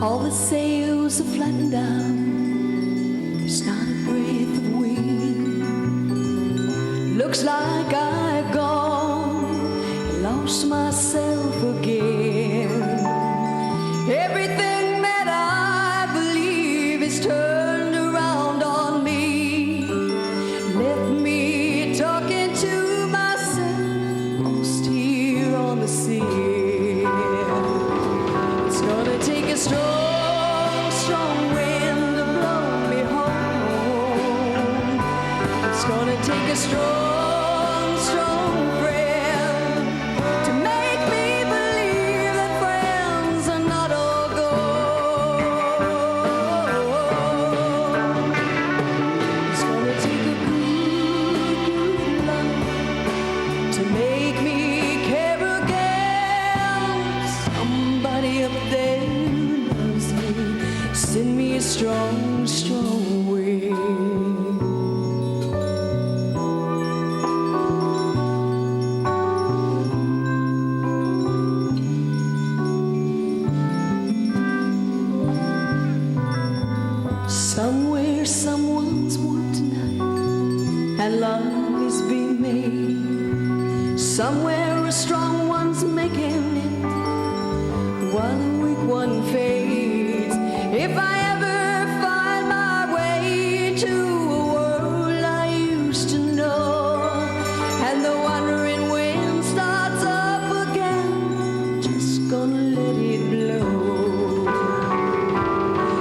All the sails are flattened down. There's not a breath of wind. Looks like I've gone and lost myself again. Everything that I believe is turned around on me. Left me talking to myself, lost here on the sea. It's gonna take a strong, strong wind to blow me home. It's gonna take a strong, strong friend to make me believe that friends are not all gold. It's gonna take a good, good love to make me care again. Somebody up there loves me. Send me a strong, strong wind. Somewhere someone's warm tonight, and love is being made. Somewhere a strong one's making it, while the weak one fades. If I ever find my way to a world I used to know, and the wandering wind starts up again, just gonna let it blow.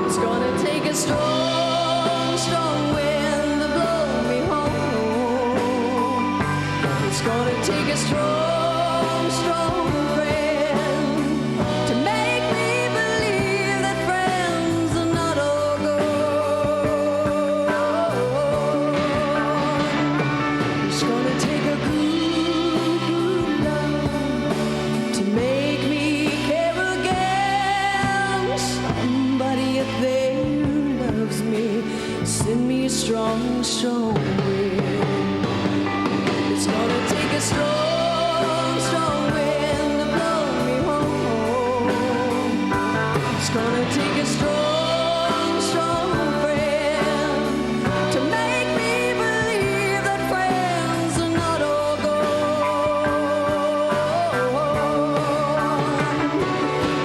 It's gonna take a strong, strong wind to blow me home. It's gonna take a strong, strong friend to make me believe that friends are not all gold. It's gonna take a good, good love to make me care again. Somebody up there loves me. Send me a strong, strong wind. It's gonna take a strong, strong wind to blow me home. It's gonna take a strong, strong friend to make me believe that friends are not all gold.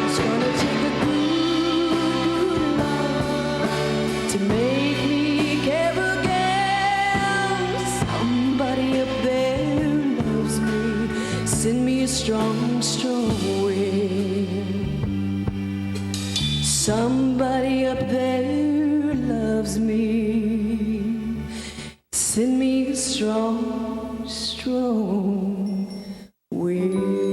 It's gonna take a good, good love to make me care again. Somebody up there loves me. Send me a strong, strong wind. Somebody up there loves me. Send me a strong, strong wind.